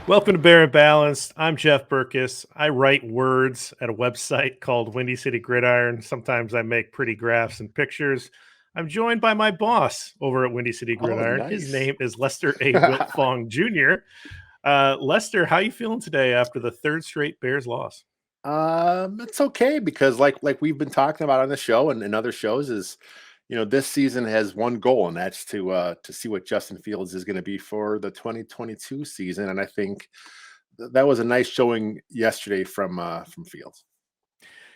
Welcome to Bear and Balanced. I'm Jeff Berckes. I write words at a website called Windy City Gridiron. Sometimes I make pretty graphs and pictures. I'm joined by my boss over at Windy City Oh, Gridiron. His nice. name is Lester A. Wiltfong Jr. Lester, how you feeling today after the third straight Bears loss? It's okay because like we've been talking about on the show and other shows is, this season has one goal, and that's to see what Justin Fields is going to be for the 2022 season. And I think that was a nice showing yesterday from Fields.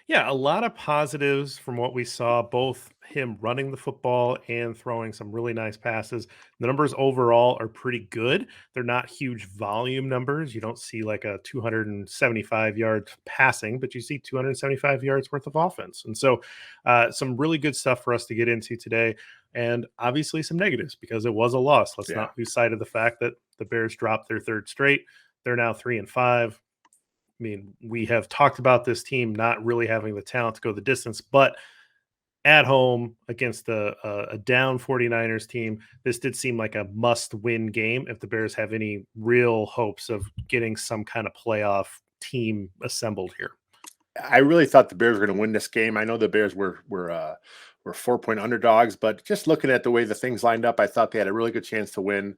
Yeah, a lot of positives from what we saw, both him running the football and throwing some really nice passes. The numbers overall are pretty good. They're not huge volume numbers. You don't see like a 275 yards passing, but you see 275 yards worth of offense. And so, some really good stuff for us to get into today. And obviously, some negatives because it was a loss. Let's Yeah. not lose sight of the fact that the Bears dropped their third straight. They're now 3-5. I mean, we have talked about this team not really having the talent to go the distance, but at home against a down 49ers team, this did seem like a must-win game if the Bears have any real hopes of getting some kind of playoff team assembled here. I really thought the Bears were going to win this game. I know the Bears were 4-point underdogs, but just looking at the way the things lined up, I thought they had a really good chance to win.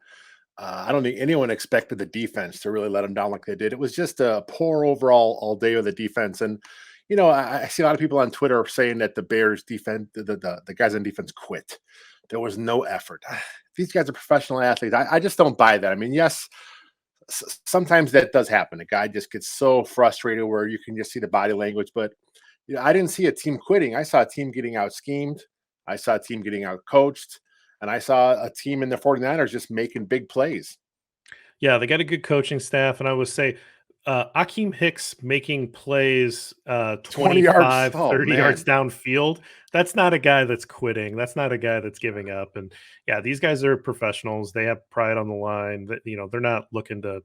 I don't think anyone expected the defense to really let them down like they did. It was just a poor overall all day of the defense. And, I see a lot of people on Twitter saying that the Bears defense, the guys on defense quit. There was no effort. These guys are professional athletes. I just don't buy that. I mean, yes, sometimes that does happen. A guy just gets so frustrated where you can just see the body language. But I didn't see a team quitting. I saw a team getting out schemed. I saw a team getting out coached. And I saw a team in the 49ers just making big plays. Yeah, they got a good coaching staff, and I would say Akeem Hicks making plays 20 yards. 25, Oh, 30 yards man. downfield. That's not a guy that's quitting. That's not a guy that's giving up. And yeah, these guys are professionals. They have pride on the line. That they're not looking to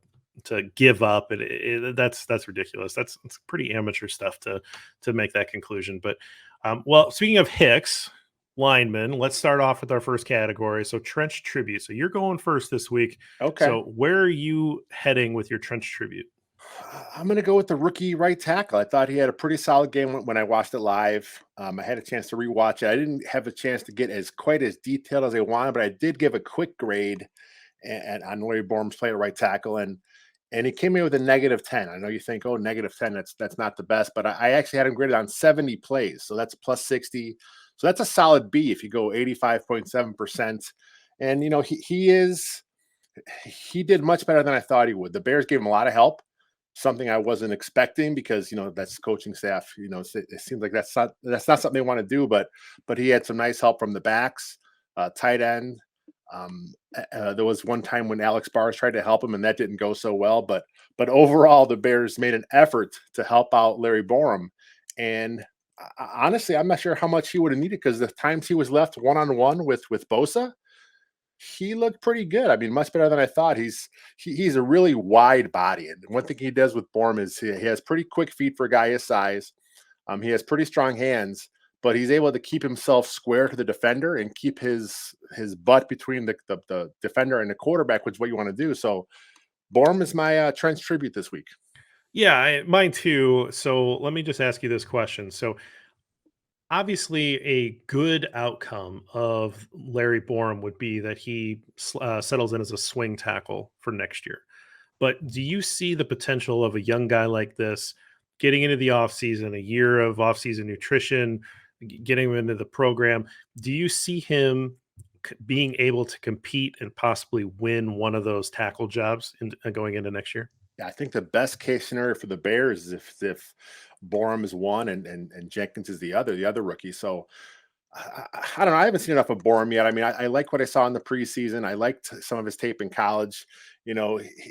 give up. That's ridiculous. That's pretty amateur stuff to make that conclusion. But well, speaking of Hicks, linemen, let's start off with our first category. So trench tribute. So you're going first this week. Okay. So where are you heading with your trench tribute? I'm going to go with the rookie right tackle. I thought he had a pretty solid game when I watched it live. I had a chance to rewatch it. I didn't have a chance to get quite as detailed as I wanted, but I did give a quick grade on Larry Borum's play at right tackle, and he came in with a -10. I know you think, oh, -10, that's not the best, but I actually had him graded on 70 plays, so that's plus 60. So that's a solid B if you go 85.7%. And he did much better than I thought he would. The Bears gave him a lot of help, something I wasn't expecting because that's coaching staff. It seems like that's not something they want to do, but he had some nice help from the backs, tight end. There was one time when Alex Bars tried to help him, and that didn't go so well. But overall, the Bears made an effort to help out Larry Borum, and honestly, I'm not sure how much he would have needed because the times he was left one-on-one with Bosa, he looked pretty good. I mean, much better than I thought. He's a really wide body, and one thing he does with Borum is he has pretty quick feet for a guy his size. He has pretty strong hands, but he's able to keep himself square to the defender and keep his butt between the defender and the quarterback, which is what you want to do. So Borum is my trench tribute this week. Yeah, mine too. So let me just ask you this question. So obviously, a good outcome of Larry Borum would be that he settles in as a swing tackle for next year. But do you see the potential of a young guy like this getting into the offseason, a year of offseason nutrition, getting him into the program? Do you see him being able to compete and possibly win one of those tackle jobs going into next year? Yeah, I think the best case scenario for the Bears is if Borum is one and Jenkins is the other rookie. So I don't know. I haven't seen enough of Borum yet. I mean, I like what I saw in the preseason. I liked some of his tape in college.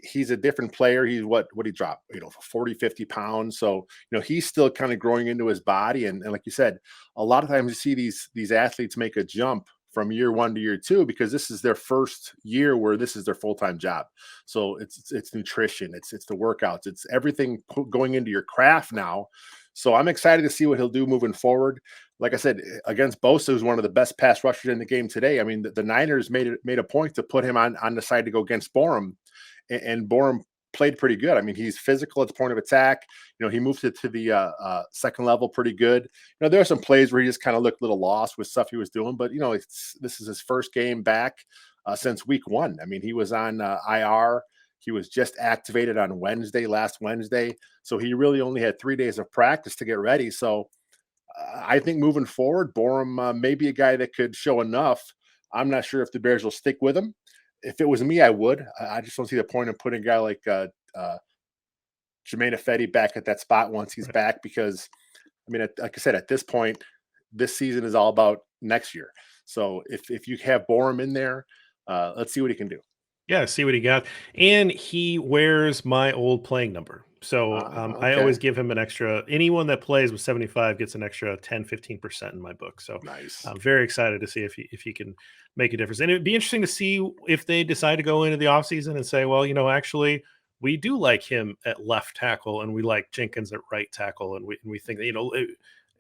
He's a different player. He's what he dropped, 40, 50 pounds. So, he's still kind of growing into his body. And like you said, a lot of times you see these athletes make a jump from year one to year two because this is their first year where this is their full-time job. So it's nutrition, it's the workouts, it's everything going into your craft now. So I'm excited to see what he'll do moving forward. Like I said, against Bosa, who's one of the best pass rushers in the game today. I mean, the Niners made a point to put him on the side to go against Borum, and Borum played pretty good. I mean, he's physical at the point of attack. He moved it to the second level pretty good. There are some plays where he just kind of looked a little lost with stuff he was doing, but this is his first game back since week 1. I mean, he was on IR. He was just activated on last Wednesday. So he really only had 3 days of practice to get ready. So I think moving forward, Borum may be a guy that could show enough. I'm not sure if the Bears will stick with him. If it was me, I would. I just don't see the point of putting a guy like Jermaine Ifedi back at that spot once he's back, because, I mean, like I said, at this point, this season is all about next year. So if you have Borum in there, let's see what he can do. Yeah, see what he got. And he wears my old playing number. So I Okay, always give him an extra. Anyone that plays with 75 gets an extra 10-15% in my book. So nice. I'm very excited to see if he can make a difference. And it'd be interesting to see if they decide to go into the offseason and say, well, actually, we do like him at left tackle and we like Jenkins at right tackle. And we think that,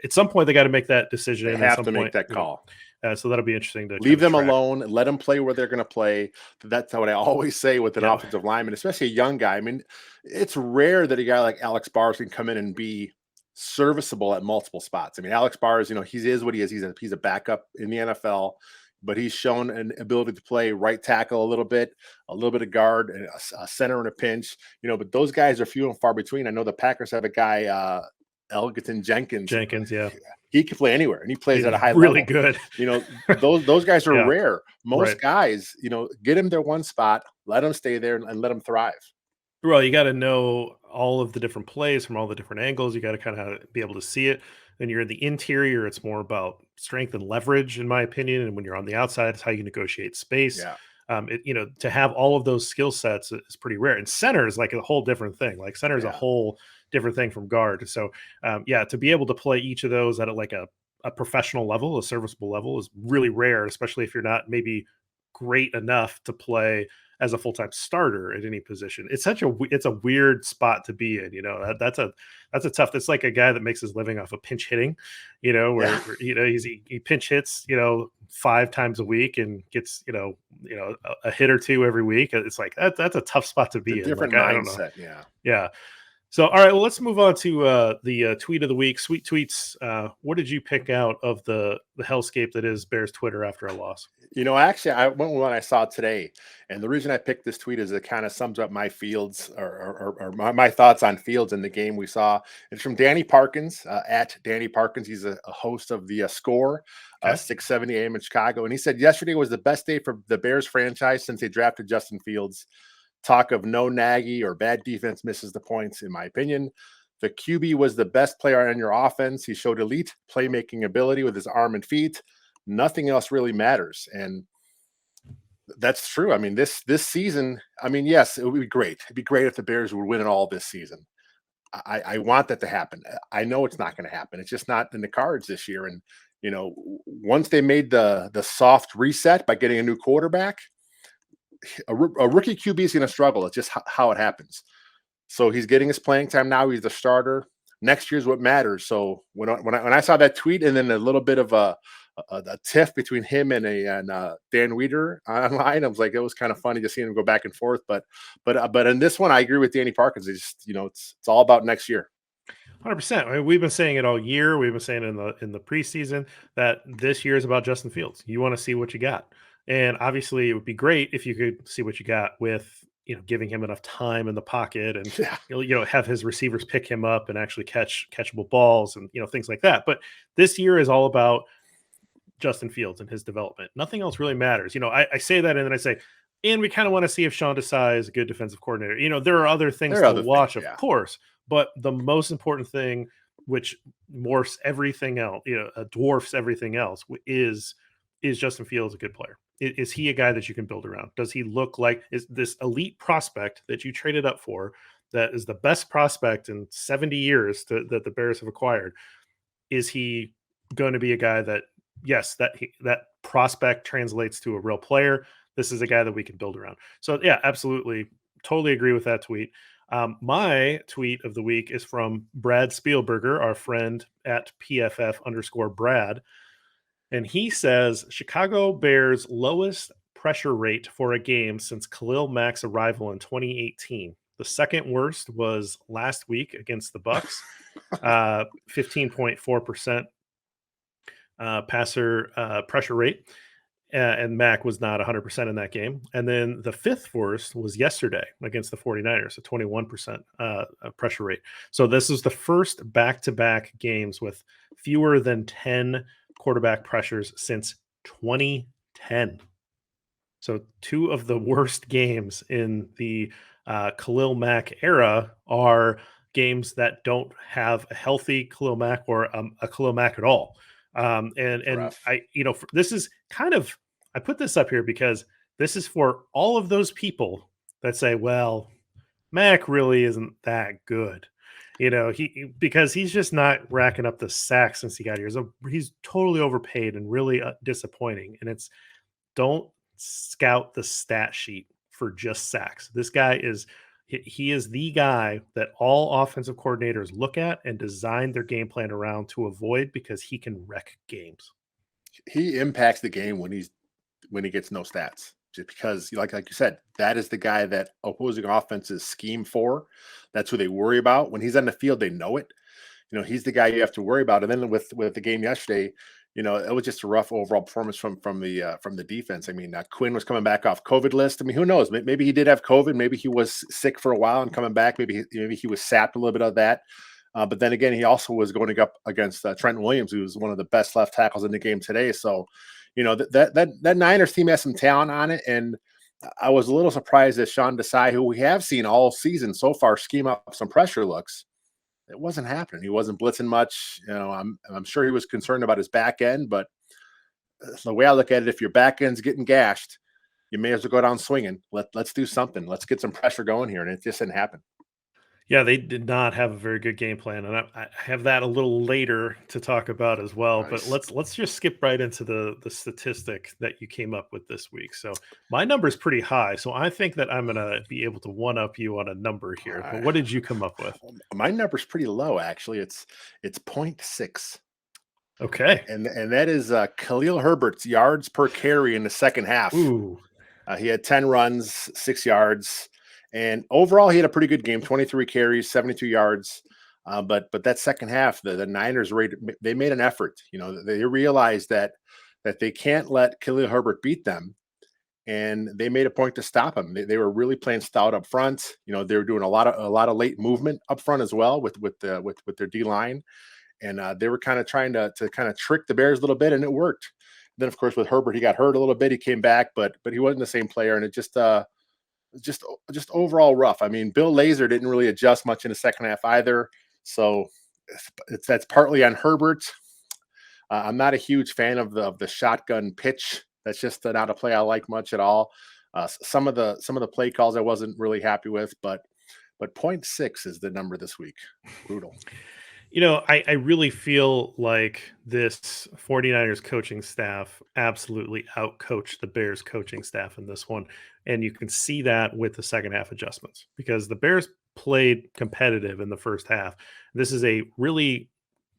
at some point they got to make that decision. They And at have some to make point, that call. so that'll be interesting to kind Leave of them track. alone. Let them play where they're going to play. That's what I always say with an Yeah. offensive lineman, especially a young guy. I mean, it's rare that a guy like Alex Bars can come in and be serviceable at multiple spots. I mean, Alex Bars, he is what he is. He's a backup in the NFL, but he's shown an ability to play right tackle a little bit of guard, and a center in a pinch. But those guys are few and far between. I know the Packers have a guy, Elgin Jenkins. Jenkins, yeah. He can play anywhere, and he plays at a He's high really level. good. Those guys are Yeah, rare. right. Most guys, get them their one spot, let them stay there, and let them thrive. Well, you gotta know all of the different plays from all the different angles. You gotta kinda be able to see it. When you're in the interior, it's more about strength and leverage, in my opinion, and when you're on the outside, it's how you negotiate space. Yeah, To have all of those skill sets is pretty rare. And center is like a whole different thing. Like center is a yeah. whole different thing from guard. So, yeah, to be able to play each of those at a professional level, a serviceable level, is really rare, especially if you're not maybe great enough to play as a full-time starter at any position. It's a weird spot to be in. That's a tough. That's like a guy that makes his living off of pinch hitting, Yeah. where he pinch hits 5 times a week and gets a hit or two every week. It's like that's a tough spot to It's a be in. different Like I don't know. mindset. Yeah. Yeah. So, all right, well, let's move on to the tweet of the week. Sweet tweets. What did you pick out of the hellscape that is Bears Twitter after a loss? Actually, I went with one I saw today, and the reason I picked this tweet is it kind of sums up my Fields, or my thoughts on Fields in the game we saw. It's from Danny Parkins, at Danny Parkins. He's a host of the Score, Okay. 670 AM in Chicago, and he said yesterday was the best day for the Bears franchise since they drafted Justin Fields. Talk of no Nagy or bad defense misses the points, in my opinion. The QB was the best player on your offense. He showed elite playmaking ability with his arm and feet. Nothing else really matters. And that's true. I mean, this season, I mean, yes, it would be great. It'd be great if the Bears would win it all this season. I want that to happen. I know it's not going to happen. It's just not in the cards this year. And once they made the soft reset by getting a new quarterback, a rookie QB is going to struggle. It's just how it happens. So he's getting his playing time now. He's the starter. Next year's what matters. So when I saw that tweet, and then a little bit of a tiff between him and Dan Weeder online, I was like, it was kind of funny to see them go back and forth. But in this one, I agree with Danny Parkins. It's just, it's all about next year. 100%. I mean, we've been saying it all year. We've been saying it in the preseason that this year is about Justin Fields. You want to see what you got, and obviously, it would be great if you could see what you got with giving him enough time in the pocket and Yeah, have his receivers pick him up and actually catch catchable balls and things like that. But this year is all about Justin Fields and his development. Nothing else really matters. I say that and then I say, and we kind of want to see if Sean Desai is a good defensive coordinator. There are other there things are to other things. watch, of Yeah, course, but the most important thing, which morphs everything else, dwarfs everything else, is Justin Fields a good player? Is he a guy that you can build around? Does he look like is this elite prospect that you traded up for? That is the best prospect in 70 years that the Bears have acquired. Is he going to be a guy that, yes, that prospect translates to a real player? This is a guy that we can build around. So yeah, absolutely. totally agree with that tweet. My tweet of the week is from Brad Spielberger, our friend at PFF_Brad. And he says Chicago Bears lowest pressure rate for a game since Khalil Mack's arrival in 2018. The second worst was last week against the Bucks, 15.4% passer pressure rate. And Mac was not 100% in that game. And then the fifth worst was yesterday against the 49ers, a 21% pressure rate. So this is the first back-to-back games with fewer than 10 quarterback pressures since 2010. So two of the worst games in the Khalil Mack era are games that don't have a healthy Khalil Mack or a Khalil Mack at all. It's And rough. I, this is kind of, I put this up here because this is for all of those people that say, well, Mac really isn't that good. Because he's just not racking up the sacks since he got here. So he's totally overpaid and really disappointing. And it's don't scout the stat sheet for just sacks. This guy is he is the guy that all offensive coordinators look at and design their game plan around to avoid because he can wreck games. He impacts the game when he gets no stats. Just because, like you said, that is the guy that opposing offenses scheme for. That's who they worry about. When he's on the field, they know it. He's the guy you have to worry about. And then with the game yesterday, it was just a rough overall performance from the defense. I mean, Quinn was coming back off COVID list. I mean, who knows? Maybe he did have COVID. Maybe he was sick for a while and coming back. Maybe he was sapped a little bit of that. But then again, he also was going up against Trent Williams, who's one of the best left tackles in the game today. So, that Niners team has some talent on it, and I was a little surprised that Sean Desai, who we have seen all season so far, scheme up some pressure looks. It wasn't happening. He wasn't blitzing much. I'm sure he was concerned about his back end, but the way I look at it, if your back end's getting gashed, you may as well go down swinging. Let's do something. Let's get some pressure going here, and it just didn't happen. Yeah, they did not have a very good game plan, and I have that a little later to talk about as well. But Nice. let's just skip right into the statistic that you came up with this week. So my number is pretty high, so I think that I'm gonna be able to one up you on a number here. But I, what did you come up with? my number's pretty low actually. It's 0.6. Okay. And that is Khalil Herbert's yards per carry in the second half. Ooh. He had 10 runs, 6 yards, and overall he had a pretty good game. 23 carries, 72 yards. But that second half, the Niners they made an effort. They realized that they can't let Khalil Herbert beat them, and they made a point to stop him. They were really playing stout up front. They were doing a lot of late movement up front as well with their D line. And they were kind of trying to kind of trick the Bears a little bit, and it worked. Then, of course, with Herbert, he got hurt a little bit. He came back, but he wasn't the same player, and it just overall rough. I mean, Bill Lazor didn't really adjust much in the second half either, so that's partly on Herbert. I'm not a huge fan of the shotgun pitch. That's just not a play I like much at all. Some of the play calls I wasn't really happy with, but 0.6 is the number this week. Brutal. I really feel like this 49ers coaching staff absolutely outcoached the Bears coaching staff in this one. And you can see that with the second half adjustments because the Bears played competitive in the first half. This is a really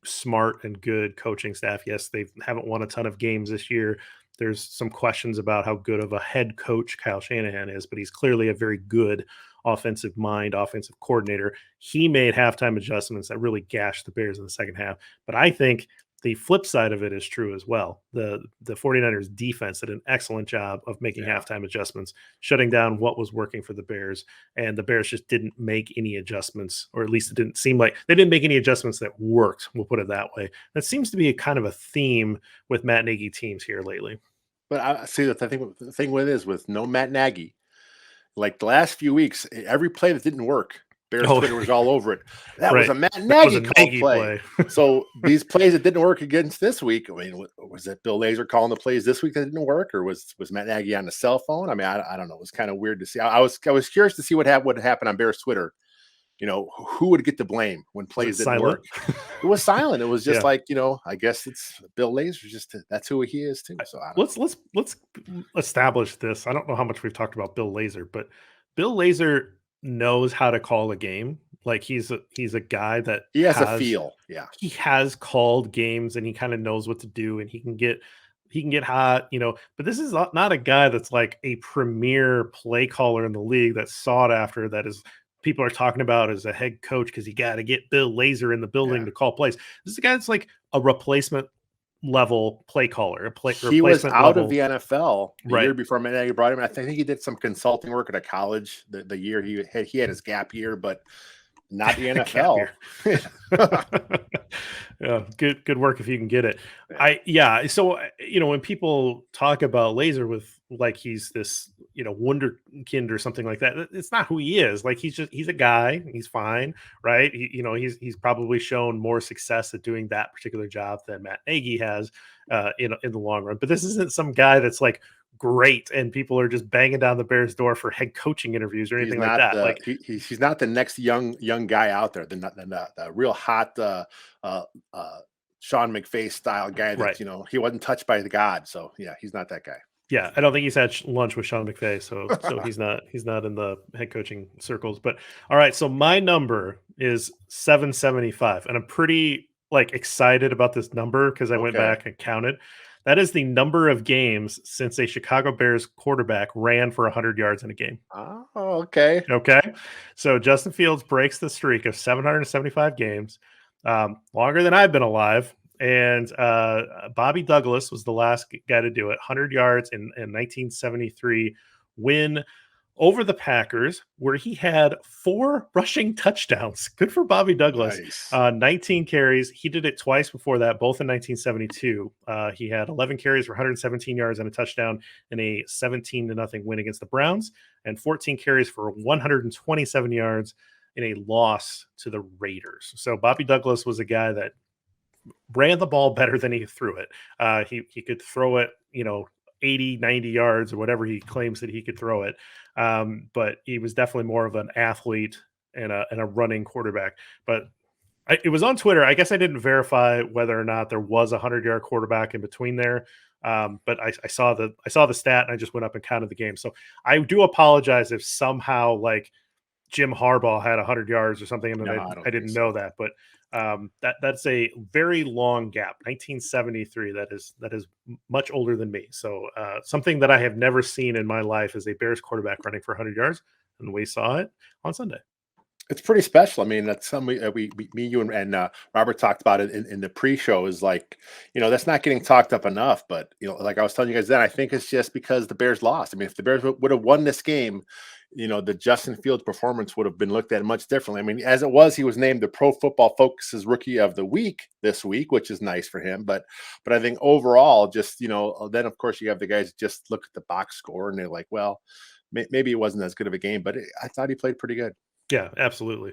smart and good coaching staff. Yes, they haven't won a ton of games this year. There's some questions about how good of a head coach Kyle Shanahan is, but he's clearly a very good offensive mind, offensive coordinator. He made halftime adjustments that really gashed the Bears in the second half. But I think the flip side of it is true as well. The 49ers defense did an excellent job of making Yeah. halftime adjustments, shutting down what was working for the Bears. And the Bears just didn't make any adjustments, or at least it didn't seem like they didn't make any adjustments that worked. We'll put it that way. That seems to be a kind of a theme with Matt Nagy teams here lately. But I see that the thing with it is with no Matt Nagy, like the last few weeks, every play that didn't work, Bears Oh, Twitter was all over it. That was right. a Matt That was Nagy a called Nagy play. play. So these plays that didn't work against this week, I mean, was it Bill Lazor calling the plays this week that didn't work, or was Matt Nagy on the cell phone? I mean, I don't know. It was kind of weird to see. I was curious to see what happened on Bears Twitter. Who would get the blame when Was it plays didn't silent? work? It was silent. It was just Yeah. like, I guess it's Bill Lazor. That's who he is too. So I don't know. Let's establish this. I don't know how much we've talked about Bill Lazor, but Bill Lazor knows how to call a game. Like he's a guy that He has a feel. Yeah. he has called games and he kind of knows what to do and he can get hot, but this is not a guy that's like a premier play caller in the league that's sought after, that is people are talking about as a head coach because you got to get Bill Lazor in the building Yeah. to call plays. This is a guy that's like a replacement level play caller, He was replacement out of level. the NFL the Right. year before Matt brought him. I think he did some consulting work at a college the year he had his gap year, but not the Cap NFL. year. Yeah, good work if you can get it. Yeah. So when people talk about Laser with like he's this wonderkind or something like that, it's not who he is. Like he's a guy, he's fine, right? He's probably shown more success at doing that particular job than Matt Nagy has in the long run. But this isn't some guy that's like great and people are just banging down the Bears door for head coaching interviews or He's anything like not that. the Like he's not the next young guy out there. The real hot uh, uh, Sean McVay style guy that right. he wasn't touched by the God. So yeah, he's not that guy. Yeah, I don't think he's had lunch with Sean McVay, so he's not in the head coaching circles. But all right, so my number is 775, and I'm pretty like excited about this number because I went Okay. back and counted. That is the number of games since a Chicago Bears quarterback ran for 100 yards in a game. Oh, okay. Okay, so Justin Fields breaks the streak of 775 games, longer than I've been alive. And Bobby Douglas was the last guy to do it, 100 yards in 1973 win over the Packers, where he had 4 rushing touchdowns. Good for Bobby Douglas. Nice. 19 carries. He did it twice before that, both in 1972. He had 11 carries for 117 yards and a touchdown in a 17-0 win against the Browns, and 14 carries for 127 yards in a loss to the Raiders. So Bobby Douglas was a guy that ran the ball better than he threw it. He could throw it, 80, 90 yards or whatever he claims that he could throw it. But he was definitely more of an athlete and a running quarterback. But it was on Twitter. I guess I didn't verify whether or not there was a 100-yard quarterback in between there. But I saw the stat and I just went up and counted the game. So I do apologize if somehow like Jim Harbaugh had 100 yards or something, and No, then I don't I think didn't so. know that. But that's a very long gap. 1973. That is much older than me. So something that I have never seen in my life is a Bears quarterback running for 100 yards, and we saw it on Sunday. It's pretty special. I mean, that's something me, you, and Robert talked about it in the pre-show. Is like, that's not getting talked up enough. But like I was telling you guys then, I think it's just because the Bears lost. I mean, if the Bears would have won this game, the Justin Fields performance would have been looked at much differently. I mean, as it was, he was named the Pro Football Focus's Rookie of the Week this week, which is nice for him. But I think overall, just then of course you have the guys just look at the box score and they're like, well, maybe it wasn't as good of a game, but I thought he played pretty good. Yeah, absolutely.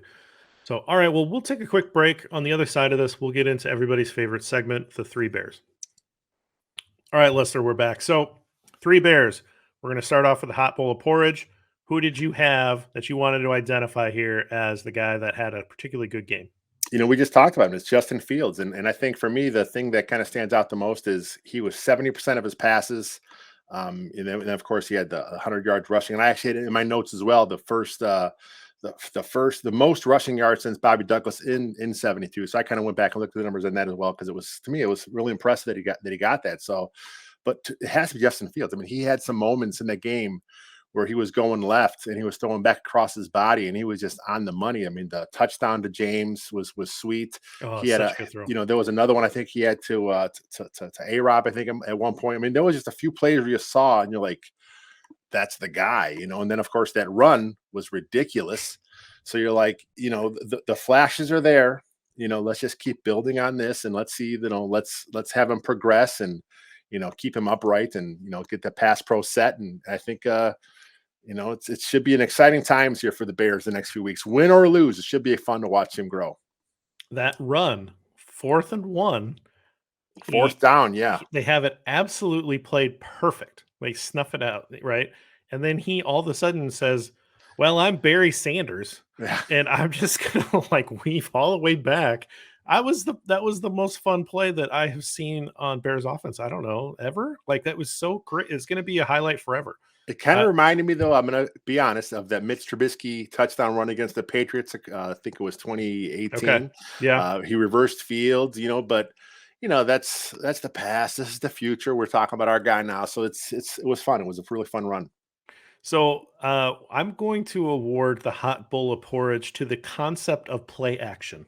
So, all right, well, we'll take a quick break. On the other side of this, we'll get into everybody's favorite segment, the Three Bears. All right, Lester, we're back. So, Three Bears. We're going to start off with a hot bowl of porridge. Who did you have that you wanted to identify here as the guy that had a particularly good game? We just talked about him. It's Justin Fields. And I think for me, the thing that kind of stands out the most is he was 70% of his passes. And of course, he had the 100 yards rushing. And I actually had it in my notes as well. The most rushing yards since Bobby Douglas in 72. So I kind of went back and looked at the numbers on that as well, because to me, it was really impressive that he got that. So, but it has to be Justin Fields. I mean, he had some moments in the game where he was going left and he was throwing back across his body and he was just on the money. I mean, the touchdown to James was sweet. Oh, He had such a good throw. there was another one I think he had to A-Rob, I think, at one point. I mean, there was just a few plays where you saw and you're like, that's the guy, and then of course that run was ridiculous. So you're like, the flashes are there. Let's just keep building on this and let's see, let's have him progress and keep him upright and get the pass pro set. And I think it should be an exciting times here for the Bears the next few weeks. Win or lose, it should be fun to watch him grow. That run, 4th and 1, Fourth down, yeah. they have it absolutely played perfect. They snuff it out, right? And then he all of a sudden says, "Well, I'm Barry Sanders, Yeah. and I'm just gonna like weave all the way back that was the most fun play that I have seen on Bears offense. I don't know, ever. Like that was so great. It's going to be a highlight forever. It kind of Uh, reminded me, though. I'm gonna be honest, of that Mitch Trubisky touchdown run against the Patriots. I think it was okay. 2018. Yeah. He reversed fields, but that's the past. This is the future. We're talking about our guy now, so it was fun. It was a really fun run. So I'm going to award the hot bowl of porridge to the concept of play action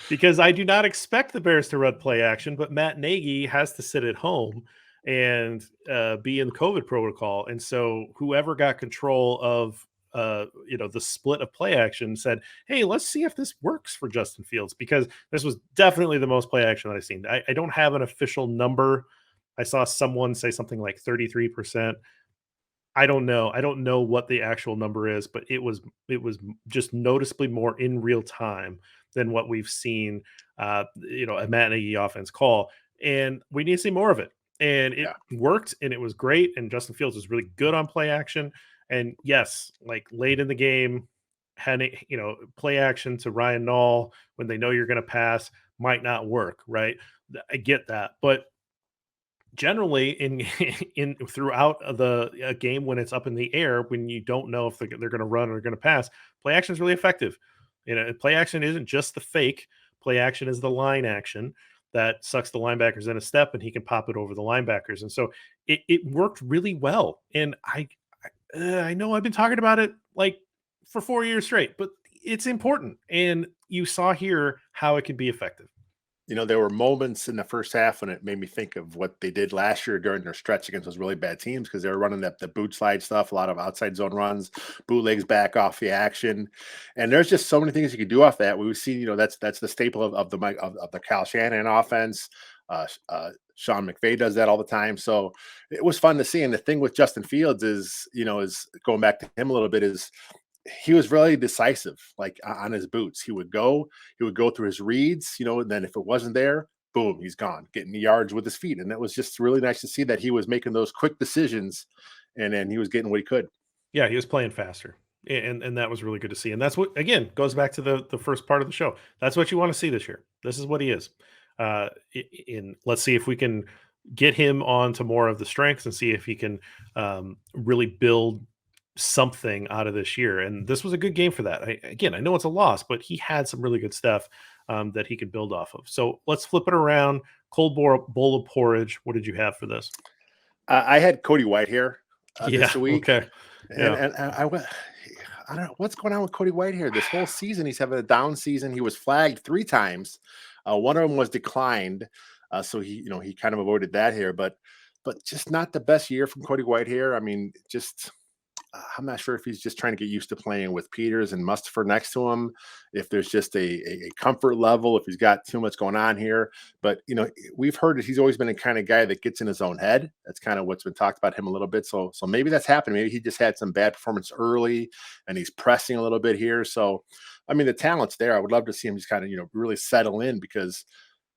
because I do not expect the Bears to run play action, but Matt Nagy has to sit at home and be in the COVID protocol. And so whoever got control of the split of play action said, "Hey, let's see if this works for Justin Fields," because this was definitely the most play action that I've seen. I don't have an official number. I saw someone say something like 33%. I don't know. I don't know what the actual number is, but it was just noticeably more in real time than what we've seen, a Matt Nagy offense call, and we need to see more of it. And it Yeah, worked, and it was great. And Justin Fields was really good on play action. And yes, like late in the game, having play action to Ryan Nall when they know you're going to pass might not work, right? I get that, but generally in in throughout the game when it's up in the air when you don't know if they're going to run or going to pass, play action is really effective. Play action isn't just the fake. Play action is the line action that sucks the linebackers in a step and he can pop it over the linebackers, and so it worked really well. And I know I've been talking about it like for 4 years straight, but it's important, and you saw here how it can be effective. there were moments in the first half when it made me think of what they did last year during their stretch against those really bad teams because they were running the boot slide stuff, a lot of outside zone runs, bootlegs back off the action, and there's just so many things you could do off that. We've seen, that's the staple of the of the Kyle Shanahan offense. Sean McVay does that all the time, so it was fun to see. And the thing with Justin Fields is going back to him a little bit is he was really decisive, like on his boots. He would go through his reads, and then if it wasn't there, boom, he's gone, getting the yards with his feet. And that was just really nice to see that he was making those quick decisions and then he was getting what he could. Yeah, he was playing faster, and that was really good to see. And that's what again goes back to the first part of the show. That's what you want to see this year. This is what he is. In let's see if we can get him on to more of the strengths and see if he can really build something out of this year. And this was a good game for that. Again, I know it's a loss, but he had some really good stuff that he could build off of. So let's flip it around. Cold bowl of porridge. What did you have for this? I had Cody Whitehair Yeah. this week, Okay. and Yeah. and I went. I don't know what's going on with Cody Whitehair. This whole season, he's having a down season. He was flagged 3 times. One of them was declined, so he kind of avoided that here. But just not the best year from Cody Whitehair. I mean, just I'm not sure if he's just trying to get used to playing with Peters and Mustipher next to him, if there's just a comfort level, if he's got too much going on here. But we've heard that he's always been a kind of guy that gets in his own head. That's kind of what's been talked about him a little bit. So maybe that's happened. Maybe he just had some bad performance early, and he's pressing a little bit here. So I mean, the talent's there. I would love to see him just kind of really settle in because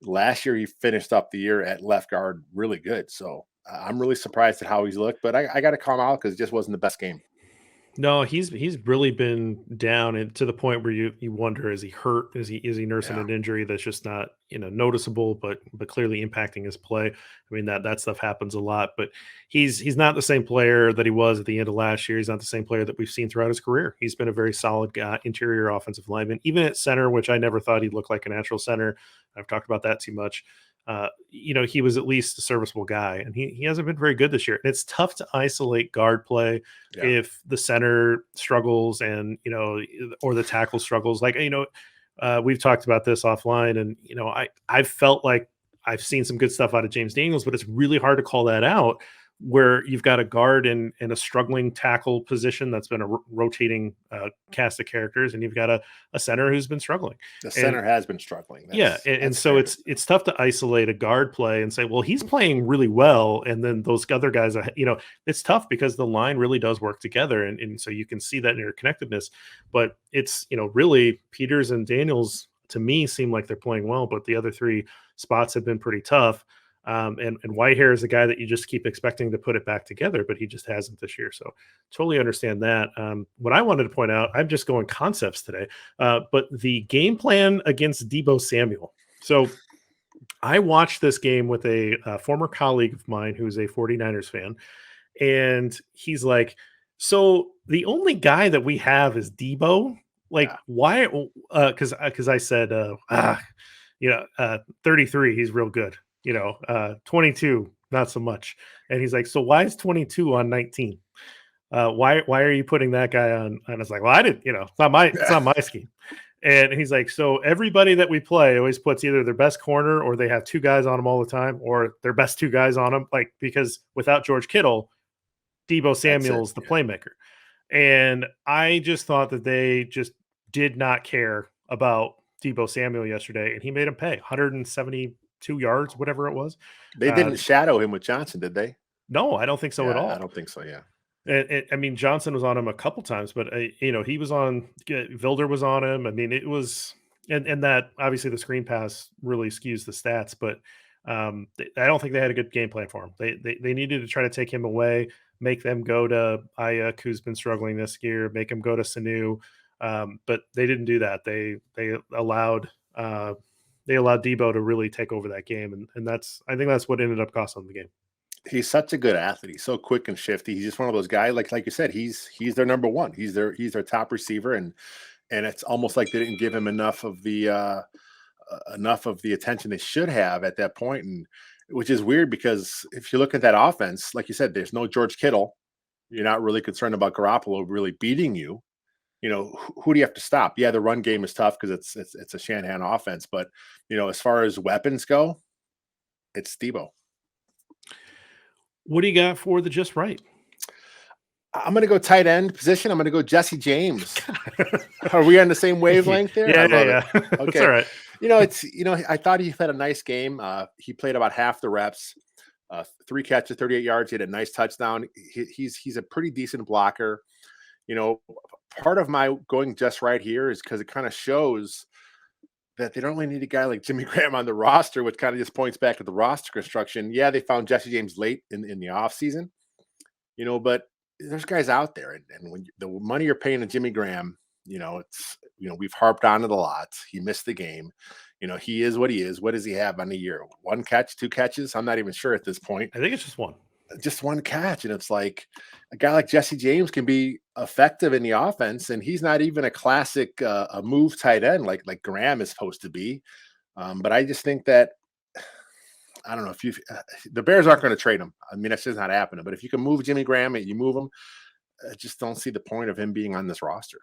last year he finished up the year at left guard really good. So I'm really surprised at how he's looked, but I got to call him out because it just wasn't the best game. No, he's really been down and to the point where you wonder, is he hurt? Is he nursing Yeah. an injury that's just not, noticeable but clearly impacting his play? I mean that stuff happens a lot, but he's not the same player that he was at the end of last year. He's not the same player that we've seen throughout his career. He's been a very solid guy, interior offensive lineman, even at center, which I never thought he'd look like a natural center. I've talked about that too much. He was at least a serviceable guy, and he hasn't been very good this year. And it's tough to isolate guard play Yeah. if the center struggles and or the tackle struggles. Like we've talked about this offline, and I've felt like I've seen some good stuff out of James Daniels, but it's really hard to call that out where you've got a guard in a struggling tackle position that's been a rotating cast of characters, and you've got a center who's been struggling. The And center has been struggling. yeah, and That's so fair. it's tough to isolate a guard play and say, well, he's playing really well, and then those other guys, it's tough because the line really does work together, and so you can see that interconnectedness. But it's really Peters and Daniels to me seem like they're playing well, but the other three spots have been pretty tough. And Whitehair is a guy that you just keep expecting to put it back together, but he just hasn't this year. So totally understand that. What I wanted to point out, I'm just going concepts today, but the game plan against Debo Samuel. So I watched this game with a former colleague of mine who's a 49ers fan, and he's like, "So the only guy that we have is Debo. Like, Yeah. why? Because I said, 33, he's real good. 22, not so much." And he's like, "So why is 22 on 19? Why are you putting that guy on?" And I was like, "Well, I didn't. It's Yeah. not my scheme." And he's like, "So everybody that we play always puts either their best corner or they have two guys on them all the time, or their best two guys on them, like because without George Kittle." Debo That's it. Samuel's the Yeah. playmaker. And I just thought that they just did not care about Debo Samuel yesterday, and he made him pay 172 yards, whatever it was. They Uh, didn't shadow him with Johnson, did they? no, I don't think so at Yeah, I all. don't think so. Yeah. Yeah. I mean, Johnson was on him a couple times, but he was on. Vilder was on him. I mean, it was, and that obviously the screen pass really skews the stats, but I don't think they had a good game plan for him. They needed to try to take him away, make them go to Ayuk, who's been struggling this year, make him go to Sanu, but they didn't do that. Allowed. They allowed Debo to really take over that game, and I think that's what ended up costing them the game. He's such a good athlete. He's so quick and shifty. He's just one of those guys, like you said, he's their number one. He's their top receiver, and it's almost like they didn't give him enough of the attention they should have at that point. And which is weird because if you look at that offense, like you said, there's no George Kittle. You're not really concerned about Garoppolo really beating you. Who do you have to stop? Yeah, the run game is tough because it's a Shanahan offense, but as far as weapons go, it's Debo. What do you got for the just right? I'm going to go tight end position. I'm going to go Jesse James. Are we on the same wavelength there? I Yeah, love yeah, it. yeah. That's Okay. all right. I thought he had a nice game. He played about half the reps, 3 catches, 38 yards. He had a nice touchdown. He's a pretty decent blocker. You know, Part of my going just right here is because it kind of shows that they don't really need a guy like Jimmy Graham on the roster, which kind of just points back to the roster construction. Yeah, they found Jesse James late in the offseason, but there's guys out there. And when the money you're paying to Jimmy Graham, we've harped on it a lot. He missed the game. He is what he is. What does he have on the year? 1 catch, 2 catches? I'm not even sure at this point. I think it's just one. Just 1 catch. And it's like a guy like Jesse James can be effective in the offense. And he's not even a classic a move tight end like Graham is supposed to be. But I just think that I don't know if the Bears aren't going to trade him. I mean, that's just not happening. But if you can move Jimmy Graham and you move him, I just don't see the point of him being on this roster.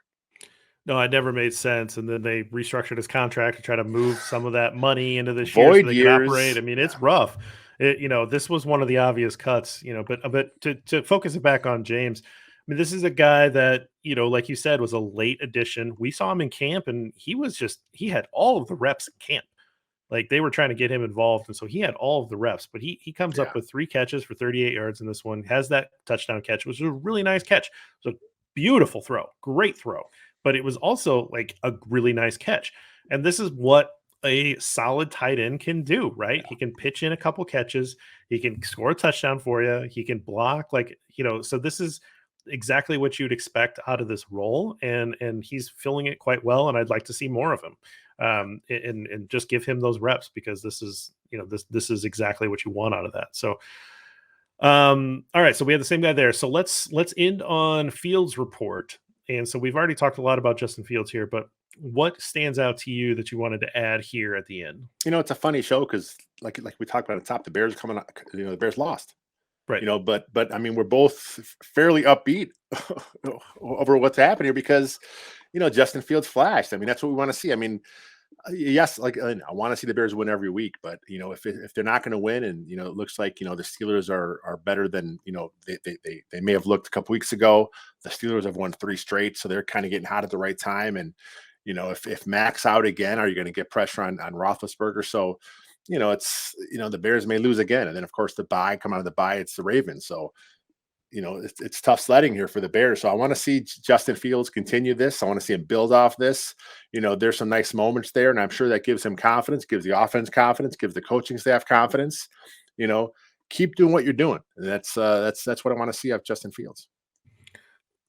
No, it never made sense. And then they restructured his contract to try to move some of that money into this year so Void they could operate. years. I mean, Yeah. it's rough. This was one of the obvious cuts, but to focus it back on James, I mean, this is a guy that, like you said, was a late addition. We saw him in camp and he had all of the reps in camp. Like they were trying to get him involved. And so he had all of the reps, but he comes Yeah. up with 3 catches for 38 yards in this one, has that touchdown catch, which was a really nice catch. So beautiful throw, great throw, but it was also like a really nice catch. And this is what a solid tight end can do, right? He can pitch in a couple catches, he can score a touchdown for you, he can block, so this is exactly what you'd expect out of this role, and he's filling it quite well, and I'd like to see more of him. And just give him those reps because this is this is exactly what you want out of that. So all right, so we have the same guy there. So let's end on Fields report. And so we've already talked a lot about Justin Fields here, but what stands out to you that you wanted to add here at the end? It's a funny show because like we talked about at the top, the Bears coming up, the Bears lost. Right. But I mean, we're both fairly upbeat over what's happened here because Justin Fields flashed. I mean, that's what we want to see. I mean, yes, I want to see the Bears win every week, but if they're not going to win, and it looks like the Steelers are better than they may have looked a couple weeks ago. The Steelers have won 3 straight, so they're kind of getting hot at the right time. And if Mac's out again, are you going to get pressure on Roethlisberger? So it's the Bears may lose again, and then of course come out of the bye, it's the Ravens. So it's tough sledding here for the Bears. So I want to see Justin Fields continue this. I want to see him build off this. There's some nice moments there, and I'm sure that gives him confidence, gives the offense confidence, gives the coaching staff confidence. You know, keep doing what you're doing. And that's what I want to see of Justin Fields.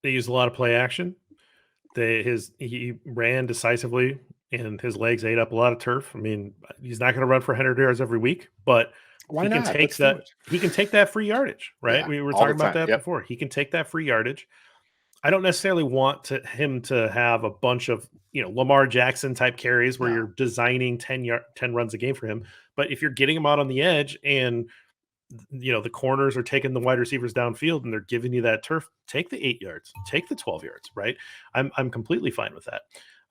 They use a lot of play action. He ran decisively, and his legs ate up a lot of turf. I mean, he's not going to run for 100 yards every week, but Why not? Let's do it. he can take that free yardage, right? Yeah, We were all the talking about time. that Yep. before. He can take that free yardage. I don't necessarily want him to have a bunch of, Lamar Jackson type carries where No. you're designing 10 runs a game for him. But if you're getting him out on the edge and the corners are taking the wide receivers downfield and they're giving you that turf, take the 8 yards, take the 12 yards, right? I'm completely fine with that.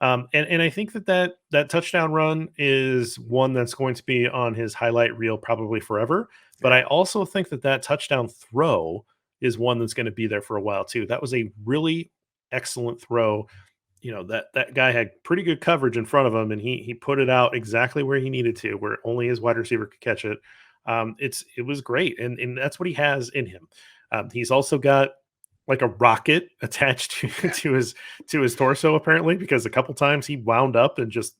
And I think that touchdown run is one that's going to be on his highlight reel probably forever. But Yeah. I also think that touchdown throw is one that's going to be there for a while too. That was a really excellent throw. That guy had pretty good coverage in front of him, and he put it out exactly where he needed to, where only his wide receiver could catch it. It was great, and that's what he has in him. He's also got like a rocket attached to his torso apparently, because a couple times he wound up and just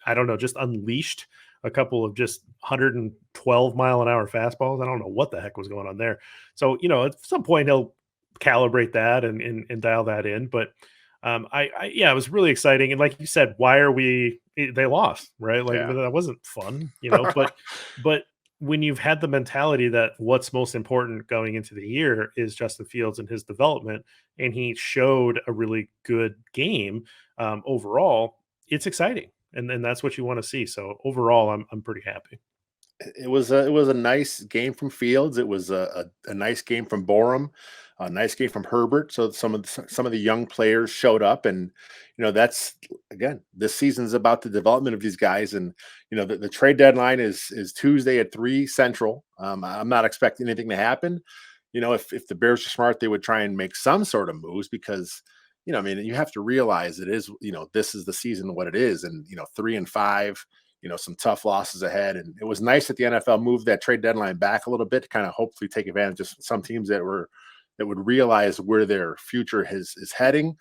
I don't know, just unleashed a couple of just 112-mile-an-hour fastballs. I don't know what the heck was going on there. So at some point he'll calibrate that and dial that in. But yeah, it was really exciting. And like you said, why are we? They lost, right? Like Yeah. that wasn't fun, But when you've had the mentality that what's most important going into the year is Justin Fields and his development, and he showed a really good game overall, it's exciting, and that's what you want to see. So overall, I'm pretty happy. It was a nice game from Fields. It was a nice game from Borum, a nice game from Herbert. So some of the young players showed up, and that's again, this season's about the development of these guys. And the trade deadline is Tuesday at 3 Central. I'm not expecting anything to happen. If the Bears are smart, they would try and make some sort of moves because I mean, you have to realize it is this is the season what it is, and 3-5. Some tough losses ahead. And it was nice that the NFL moved that trade deadline back a little bit to kind of hopefully take advantage of some teams that would realize where their future is heading.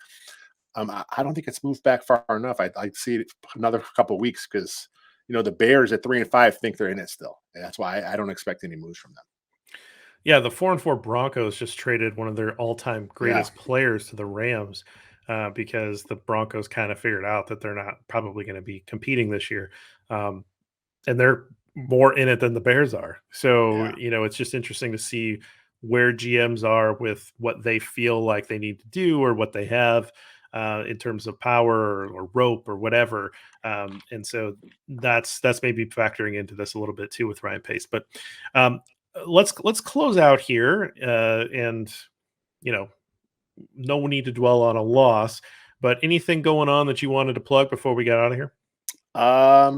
I don't think it's moved back far enough. I'd see it another couple of weeks because the Bears at 3-5 think they're in it still. And that's why I don't expect any moves from them. Yeah, the 4-4 Broncos just traded one of their all-time Yeah. greatest players to the Rams because the Broncos kind of figured out that they're not probably going to be competing this year, um, and they're more in it than the Bears are. So Yeah. it's just interesting to see where GMs are with what they feel like they need to do or what they have in terms of power or rope or whatever. And so that's maybe factoring into this a little bit too with Ryan Pace, but. Let's close out here, and you know, no need to dwell on a loss. But anything going on that you wanted to plug before we got out of here? I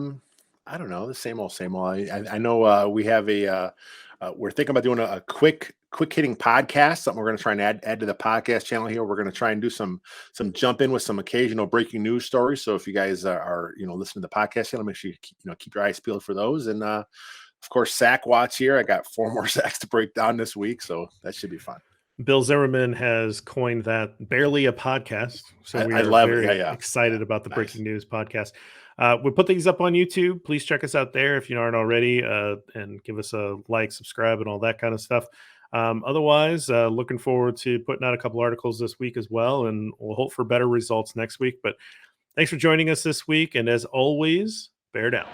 don't know, the same old, same old. I know we have we're thinking about doing a quick hitting podcast. Something we're going to try and add to the podcast channel here. We're going to try and do some jump in with some occasional breaking news stories. So if you guys are listening to the podcast channel, make sure you keep your eyes peeled for those. And of course, sack watch here. I got 4 more sacks to break down this week, so that should be fun. Bill Zimmerman has coined that barely a podcast. So we I are love it. very Yeah. excited about the Nice. breaking news podcast. We put these up on YouTube. Please check us out there if you aren't already, and give us a like, subscribe, and all that kind of stuff. Otherwise, looking forward to putting out a couple articles this week as well, and we'll hope for better results next week. But thanks for joining us this week, and as always, bear down.